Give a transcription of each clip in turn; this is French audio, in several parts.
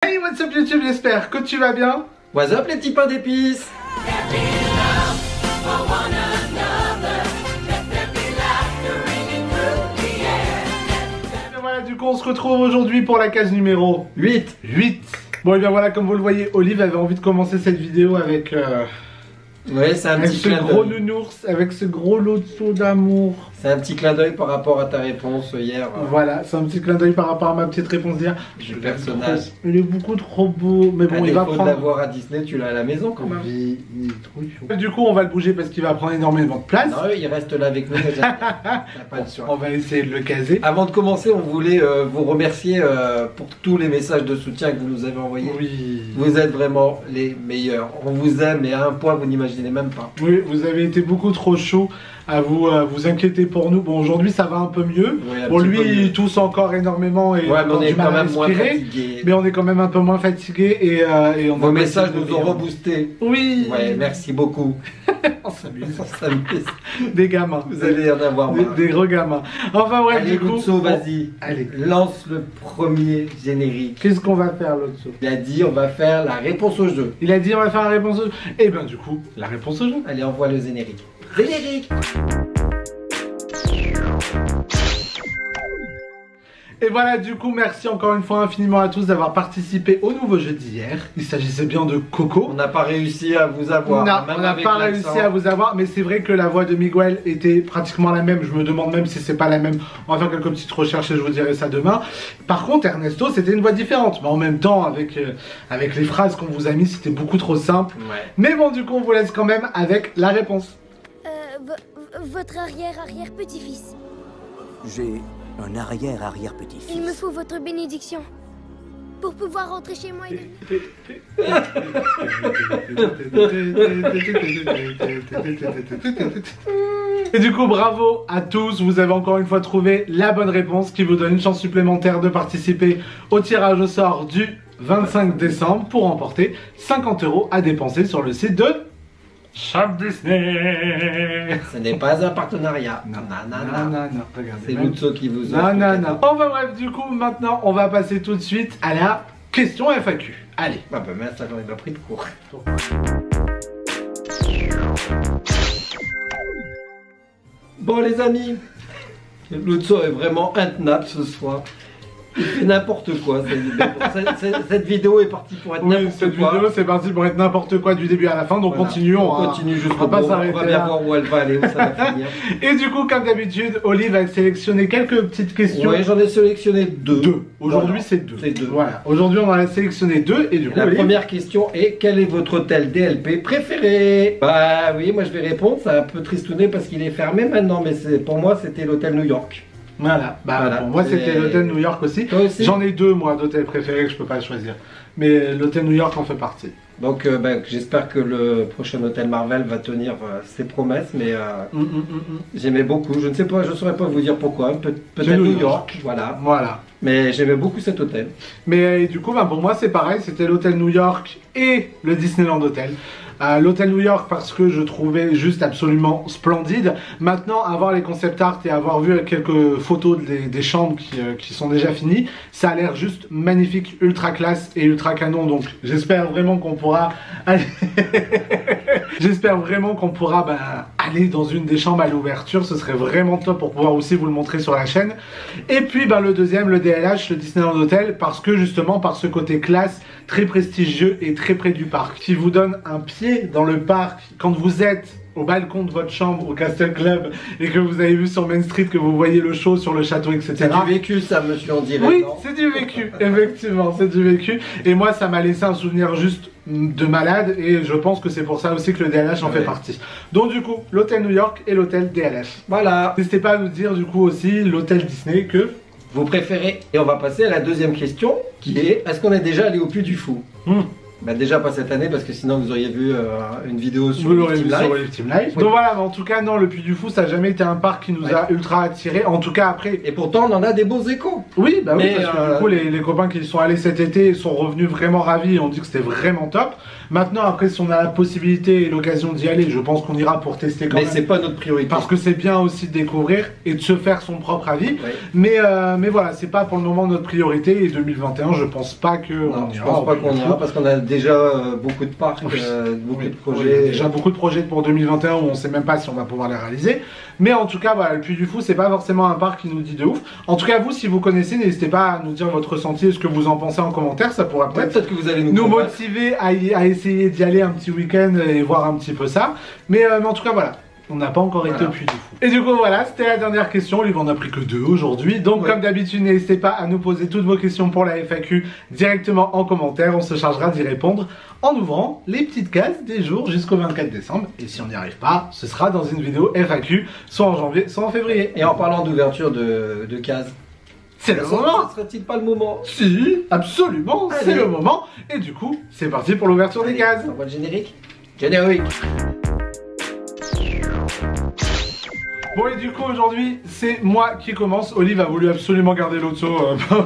Hey, what's up YouTube, j'espère que tu vas bien. What's up les petits pains d'épices. Et voilà, du coup on se retrouve aujourd'hui pour la case numéro 8. Bon et bien voilà, comme vous le voyez, Olive avait envie de commencer cette vidéo avec Ouais, c'est un avec petit ce clin gros d'œil. nounours, avec ce gros lot de seau d'amour. C'est un petit clin d'œil par rapport à ta réponse hier. Voilà, c'est un petit clin d'œil par rapport à ma petite réponse d'hier. Du personnage. Il est beaucoup trop beau, mais bon, À il va défaut de prendre... l'avoir à Disney, tu l'as à la maison quand même. Oui, il est trop chaud. Du coup, on va le bouger parce qu'il va prendre énormément de place. Non, il reste là avec nous. Mais t'as pas le choix. On va essayer de le caser. Avant de commencer, on voulait vous remercier pour tous les messages de soutien que vous nous avez envoyés. Oui. Vous êtes vraiment les meilleurs. On vous aime et à un point vous n'imaginez même pas. Oui, vous avez été beaucoup trop chaud à vous inquiéter pour nous. Bon, aujourd'hui ça va un peu mieux. Oui, un Bon, petit lui peu mieux. il tousse encore énormément et Ouais, mais on est du mal quand à même moins respirer. fatigués. Mais on est quand même un peu moins fatigué et on Vos va messages passer nous de ont rire. reboosté. Oui. Ouais, merci beaucoup. On s'amuse. On s'amuse. Des gamins. Vous allez en avoir marre. Des gros gamins. Enfin bref, Allez, du coup. Lutso, vas-y. Allez. Lance le premier générique. Qu'est-ce qu'on va faire l'autre saut? Il a dit on va faire la réponse au jeu. Il a dit on va faire la réponse au jeu. Et ben du coup, la réponse au jeu. Allez, envoie le générique. Générique. Et voilà, du coup, merci encore une fois infiniment à tous d'avoir participé au nouveau jeu d'hier. Il s'agissait bien de Coco. On n'a pas réussi à vous avoir. Non, même on n'a avec pas l'accent. réussi à vous avoir, mais c'est vrai que la voix de Miguel était pratiquement la même. Je me demande même si c'est pas la même. On va faire quelques petites recherches et je vous dirai ça demain. Par contre, Ernesto, c'était une voix différente. Mais en même temps, avec les phrases qu'on vous a mis, c'était beaucoup trop simple. Ouais. Mais bon, du coup, on vous laisse quand même avec la réponse. Votre arrière-arrière-petit-fils. J'ai un arrière-arrière-petit-fils. Il me faut votre bénédiction pour pouvoir rentrer chez moi et... Et du coup, bravo à tous, vous avez encore une fois trouvé la bonne réponse qui vous donne une chance supplémentaire de participer au tirage au sort du 25 décembre pour remporter 50 € à dépenser sur le site de Shop Disney. Ce n'est pas un partenariat. Non, non. regardez. C'est même. Lutso qui vous Non, offre. non, non. Enfin bref, du coup, maintenant, on va passer tout de suite à la question FAQ. Allez. Ah bah mince, j'en ai pas pris de cours. Bon les amis, Lutso est vraiment intenable ce soir. Il fait n'importe quoi. Cette vidéo est partie pour être Oui, n'importe cette quoi. vidéo, c'est parti pour être n'importe quoi du début à la fin, donc Voilà. continuons. On continue on jusqu'au va pas bout. On s'arrêter va bien là. voir où elle va aller, où ça va finir. Et du coup, comme d'habitude, Olive a sélectionné quelques petites questions. Ouais, j'en ai sélectionné deux. Aujourd'hui, Voilà. c'est deux. C'est deux. Voilà. Aujourd'hui, on en a sélectionné deux et du coup, La Olive, première question est quel est votre hôtel DLP préféré? Bah oui, moi je vais répondre, c'est un peu tristouné parce qu'il est fermé maintenant, mais pour moi c'était l'hôtel New York. Voilà. Bah, Voilà. pour moi, c'était Et- l'hôtel New York aussi. Toi aussi? J'en ai deux, moi, d'hôtels préférés que je peux pas choisir. Mais l'hôtel New York en fait partie. Donc j'espère que le prochain hôtel Marvel va tenir ses promesses, mais j'aimais beaucoup. Je ne sais pas, je ne saurais pas vous dire pourquoi. Peut-être New New York. York, voilà. Voilà. Mais j'aimais beaucoup cet hôtel. Mais du coup, bah, pour moi, c'est pareil. C'était l'hôtel New York et le Disneyland Hotel. L'hôtel New York parce que je trouvais juste absolument splendide. Maintenant, avoir les concept art et avoir vu quelques photos des chambres qui sont déjà finies, ça a l'air juste magnifique, ultra classe et ultra canon. Donc, j'espère vraiment qu'on pourra aller... J'espère vraiment qu'on pourra aller dans une des chambres à l'ouverture. Ce serait vraiment top pour pouvoir aussi vous le montrer sur la chaîne. Et puis, le deuxième, le DLH, le Disneyland Hotel, parce que justement, par ce côté classe, très prestigieux et très près du parc, qui vous donne un pied dans le parc quand vous êtes au balcon de votre chambre au Castle Club et que vous avez vu sur Main Street que vous voyez le show sur le château, etc. C'est du vécu ça, monsieur, on dirait. Oui, non c'est du vécu, effectivement, c'est du vécu. Et moi, ça m'a laissé un souvenir juste de malade et je pense que c'est pour ça aussi que le DLH en fait partie. Donc du coup, l'hôtel New York et l'hôtel DLH. Voilà. N'hésitez pas à nous dire du coup aussi l'hôtel Disney que... Vous préférez. Et on va passer à la deuxième question qui est est-ce qu'on est déjà allé au Puy du Fou? Bah déjà pas cette année parce que sinon vous auriez vu une vidéo sur Vous l'aurez vu Team sur Life. les Team Life. Oui. Donc voilà, mais en tout cas, non, le Puy du Fou, ça n'a jamais été un parc qui nous a ultra attiré. En tout cas, après. Et pourtant on en a des beaux échos. Oui, bah Mais, oui, parce que du coup, les copains qui y sont allés cet été sont revenus vraiment ravis et ont dit que c'était vraiment top. Maintenant, après, si on a la possibilité et l'occasion d'y aller, je pense qu'on ira pour tester quand Mais même. c'est pas notre priorité. Parce que c'est bien aussi de découvrir et de se faire son propre avis. Ouais. Mais voilà, c'est pas pour le moment notre priorité. Et 2021, je pense pas que Non, on je ira pense au pas Puy qu'on du ira Fou. parce qu'on a déjà beaucoup de parcs, Oui. beaucoup Oui, de oui, projets. déjà beaucoup de projets pour 2021 où on sait même pas si on va pouvoir les réaliser. Mais en tout cas, voilà, le Puy du Fou, c'est pas forcément un parc qui nous dit de ouf. En tout cas, vous, si vous connaissez, n'hésitez pas à nous dire votre ressenti et ce que vous en pensez en commentaire. Ça pourra Ouais, peut-être peut-être que vous allez nous nous convaincre. motiver à essayer d'y aller un petit week-end et voir un petit peu ça. Mais en tout cas, voilà. On n'a pas encore été Voilà. au Puy du Fou. Et du coup, voilà, c'était la dernière question. Olive en a pris que 2 aujourd'hui. Donc, Ouais. comme d'habitude, n'hésitez pas à nous poser toutes vos questions pour la FAQ directement en commentaire. On se chargera d'y répondre en ouvrant les petites cases des jours jusqu'au 24 décembre. Et si on n'y arrive pas, ce sera dans une vidéo FAQ, soit en janvier, soit en février. Et en parlant d'ouverture de cases, C'est le moment. ce serait-il pas le moment? Si, absolument, c'est Allez. le moment. Et du coup, c'est parti pour l'ouverture des Allez, cases. on voit le générique. Générique. Bon, et du coup, aujourd'hui, c'est moi qui commence. Olive a voulu absolument garder l'auto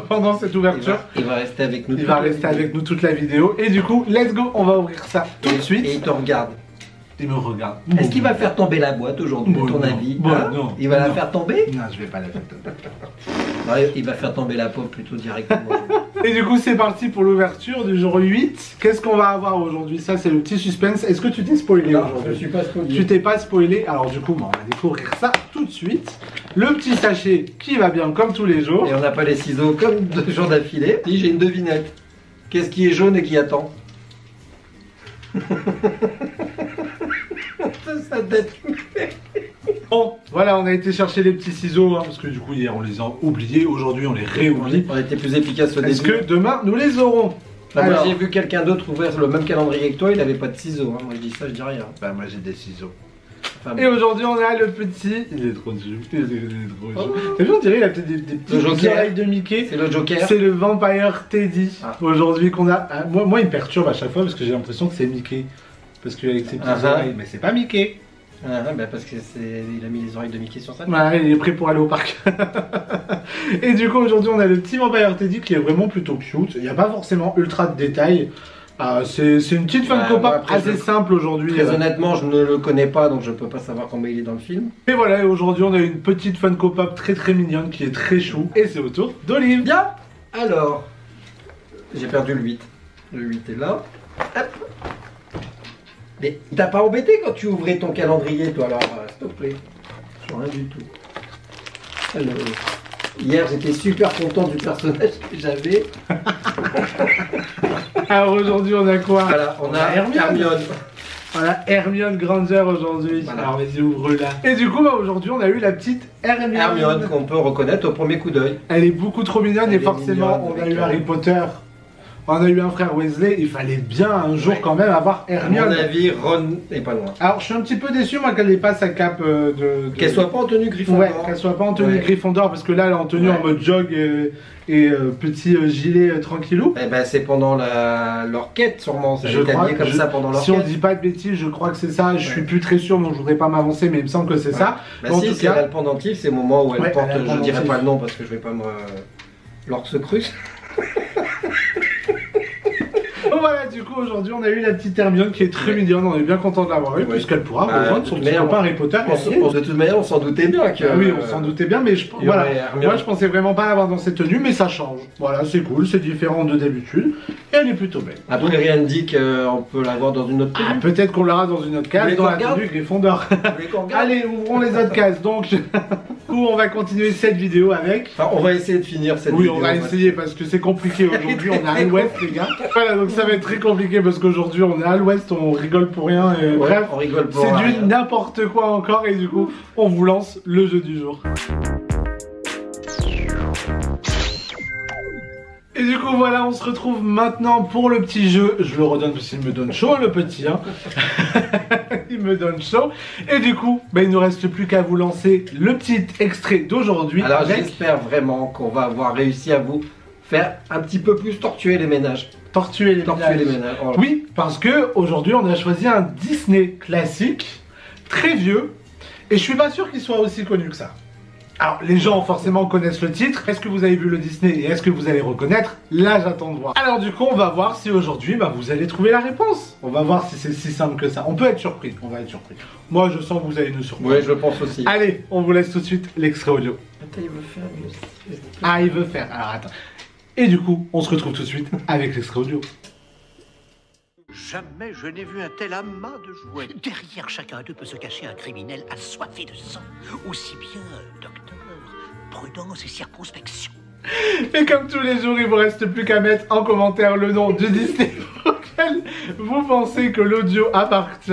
pendant cette ouverture. Il va rester avec nous. Il va rester avec nous toute la vidéo. Et du coup, let's go, on va ouvrir ça tout de Et suite. il te regarde. Il me regarde. Est-ce qu'il va faire tomber la boîte aujourd'hui, Bon, à ton non. avis? Bon, Hein? non. Il va la Non. faire tomber? Non, je vais pas la faire. Non, il va faire tomber la pomme plutôt directement. Et du coup, c'est parti pour l'ouverture du jour 8. Qu'est-ce qu'on va avoir aujourd'hui? Ça, c'est le petit suspense. Est-ce que tu t'es spoilé Non, je aujourd'hui? suis pas spoilé. Tu t'es pas spoilé. Alors du coup, on va découvrir ça tout de suite. Le petit sachet qui va bien comme tous les jours. Et on n'a pas les ciseaux comme 2 jours d'affilée. Si, j'ai une devinette. Qu'est-ce qui est jaune et qui attend? Ça date. Bon, voilà, on a été chercher les petits ciseaux, hein, parce que du coup, hier, on les a oubliés. Aujourd'hui, on les réoublie. On était plus efficace au Est-ce début. que demain, nous les aurons? Bah, moi, Alors, j'ai vu quelqu'un d'autre ouvrir le même calendrier que toi, il avait pas de ciseaux. Hein. Moi je dis ça, je dis rien. bah, moi, j'ai des ciseaux. Enfin, Et aujourd'hui, on a le petit... Il est trop joli. Il est trop joli. T'as vu, on dirait, il a peut-être des Le petites Joker. oreilles de Mickey. c'est le Joker. C'est le Vampire Teddy, Ah. aujourd'hui, qu'on a... Ah, moi, il me perturbe à chaque fois, parce que j'ai l'impression que c'est Mickey. Parce qu'avec ses petites Ah, ah. oreilles, mais c'est pas Mickey. Ah, bah parce que il a mis les oreilles de Mickey sur sa tête. Ouais, il est prêt pour aller au parc. Et du coup, aujourd'hui, on a le petit Vampire Teddy qui est vraiment plutôt cute. Il n'y a pas forcément ultra de détails. C'est une petite Funko Ouais, moi, Pop après, assez simple aujourd'hui. Très honnêtement, je ne le connais pas, donc je peux pas savoir comment il est dans le film. Et voilà, et aujourd'hui, on a une petite Funko Pop très très mignonne qui est très chou. Et c'est au tour d'Olive. Bien. Alors, j'ai perdu le 8. Le 8 est là. Hop. Mais t'as pas embêté quand tu ouvrais ton calendrier, toi, alors, s'il te plaît. Sur rien du tout. Alors, hier, j'étais super content du personnage que j'avais. Alors aujourd'hui, on a quoi? Voilà, on a Hermione. Voilà, Hermione Granger aujourd'hui. Voilà. Alors vas-y, ouvre-la. Et du coup, bah, aujourd'hui, on a eu la petite Hermione. Hermione qu'on peut reconnaître au premier coup d'œil. Elle est beaucoup trop mignonne Elle et est forcément, mignonne on a avec eu Harry elle. Potter. On a eu un frère Weasley, il fallait bien un jour Ouais. quand même avoir À mon Hermione. avis, Ron est pas loin. Alors je suis un petit peu déçu moi qu'elle n'ait pas sa cape de... Qu'elle soit pas en tenue Gryffondor. Ouais, qu'elle soit pas en tenue Ouais. Gryffondor parce que là elle est en tenue Ouais. en mode jog et petit gilet tranquillou. Eh ben, c'est pendant leur quête, sûrement. Ça Je a été crois habillé comme que ça pendant leur Si on quête. dit pas de bêtises, je crois que c'est ça. Je suis plus très sûr donc je voudrais pas m'avancer mais il me semble que c'est Ouais. ça. Bah En si, tout c'est cas- elle a le pendentif, c'est le moment où elle Ouais, porte, elle a le je dirais pendentif. pas le nom parce que je vais pas me... L'Orcrux. Donc voilà, du coup aujourd'hui on a eu la petite Hermione qui est très mignonne, on est bien content de l'avoir eu Ouais. puisqu'elle pourra Bah, rejoindre de son toute petit manière, copain Harry Potter. De toute manière, on s'en doutait bien que... Ah oui, on s'en doutait bien, mais il y voilà. aurait Hermione. Moi, je pensais vraiment pas l'avoir dans cette tenue, mais ça change. Voilà, c'est cool, c'est différent de d'habitude, et elle est plutôt belle. Après, rien ne dit qu'on peut l'avoir dans une autre Ah, tenue. peut-être qu'on l'aura dans une autre Vous case, voulez dans qu'on la regarde tenue Gryffondor. Vous voulez qu'on regarde? Allez, ouvrons les autres cases. Donc, du coup, on va continuer cette vidéo avec. Enfin, on va essayer de finir cette Oui, vidéo. on va essayer parce que c'est compliqué aujourd'hui. On est à l'ouest, les gars. Voilà, donc ça va être très compliqué parce qu'aujourd'hui, on est à l'ouest, on rigole pour rien. Et Ouais, bref, on rigole pour c'est rien. du n'importe quoi encore. Et du coup, on vous lance le jeu du jour. Et du coup voilà, on se retrouve maintenant pour le petit jeu. Je le redonne parce qu'il me donne chaud le petit hein. Il me donne chaud. Et du coup, bah, il ne nous reste plus qu'à vous lancer le petit extrait d'aujourd'hui. Alors j'espère vraiment qu'on va avoir réussi à vous faire un petit peu plus tortuer les ménages. Tortue et les Ménages. Oh là. Oui, parce que aujourd'hui on a choisi un Disney classique, très vieux, et je suis pas sûr qu'il soit aussi connu que ça. Alors, les gens forcément connaissent le titre. Est-ce que vous avez vu le Disney et est-ce que vous allez reconnaître? Là, j'attends de voir. Alors, du coup, on va voir si aujourd'hui, vous allez trouver la réponse. On va voir si c'est si simple que ça. On peut être surpris. On va être surpris. Moi, je sens que vous allez nous surprendre. Ouais, je pense aussi. Allez, on vous laisse tout de suite l'extrait audio. Attends, il veut faire mieux. Ah, il veut faire. Alors, attends. Et du coup, on se retrouve tout de suite avec l'extrait audio. Jamais je n'ai vu un tel amas de jouets. Derrière chacun d'eux peut se cacher un criminel assoiffé de sang. Aussi bien, docteur, prudence et circonspection. Et comme tous les jours, il vous reste plus qu'à mettre en commentaire le nom du Disney auquel vous pensez que l'audio appartient.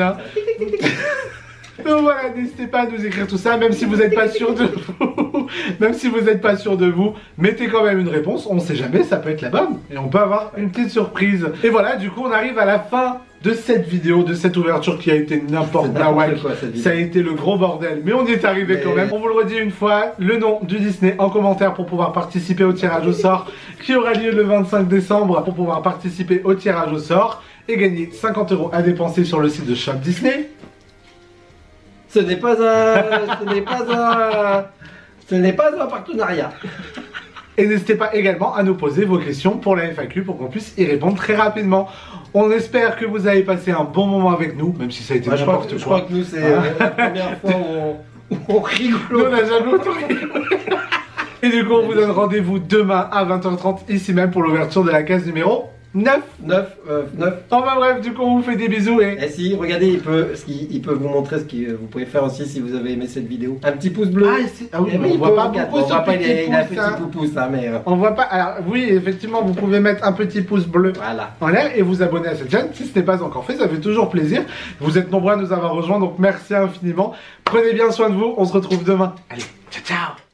Donc voilà, n'hésitez pas à nous écrire tout ça, même si vous n'êtes pas sûr de vous. Même si vous n'êtes pas sûr de vous, mettez quand même une réponse, on sait jamais, ça peut être la bonne. Et on peut avoir une petite surprise. Et voilà, du coup, on arrive à la fin de cette vidéo, de cette ouverture qui a été n'importe quoi. Ça a été le gros bordel, mais on y est arrivé quand même. On vous le redit une fois, le nom du Disney en commentaire pour pouvoir participer au tirage au sort qui aura lieu le 25 décembre pour pouvoir participer au tirage au sort et gagner 50 € à dépenser sur le site de Shop Disney. Ce n'est pas un partenariat. Et n'hésitez pas également à nous poser vos questions pour la FAQ pour qu'on puisse y répondre très rapidement. On espère que vous avez passé un bon moment avec nous, même si ça a été n'importe quoi. Je crois que nous, c'est la première fois où on rigole. Nous, on n'a jamais autant rigolé. Et du coup, on vous donne rendez-vous demain à 20h30 ici même pour l'ouverture de la case numéro 9. Enfin bref, du coup, on vous fait des bisous et... Et si, regardez, il peut vous montrer ce que vous pouvez faire aussi si vous avez aimé cette vidéo. Un petit pouce bleu. Ah oui, on voit pas beaucoup ce petit il a un pouce. petit pouce, hein, mais... On voit pas... Alors oui, effectivement, vous pouvez mettre un petit pouce bleu Voilà. en l'air et vous abonner à cette chaîne si ce n'est pas encore fait, ça fait toujours plaisir. Vous êtes nombreux à nous avoir rejoints, donc merci infiniment. Prenez bien soin de vous, on se retrouve demain. Allez, ciao ciao.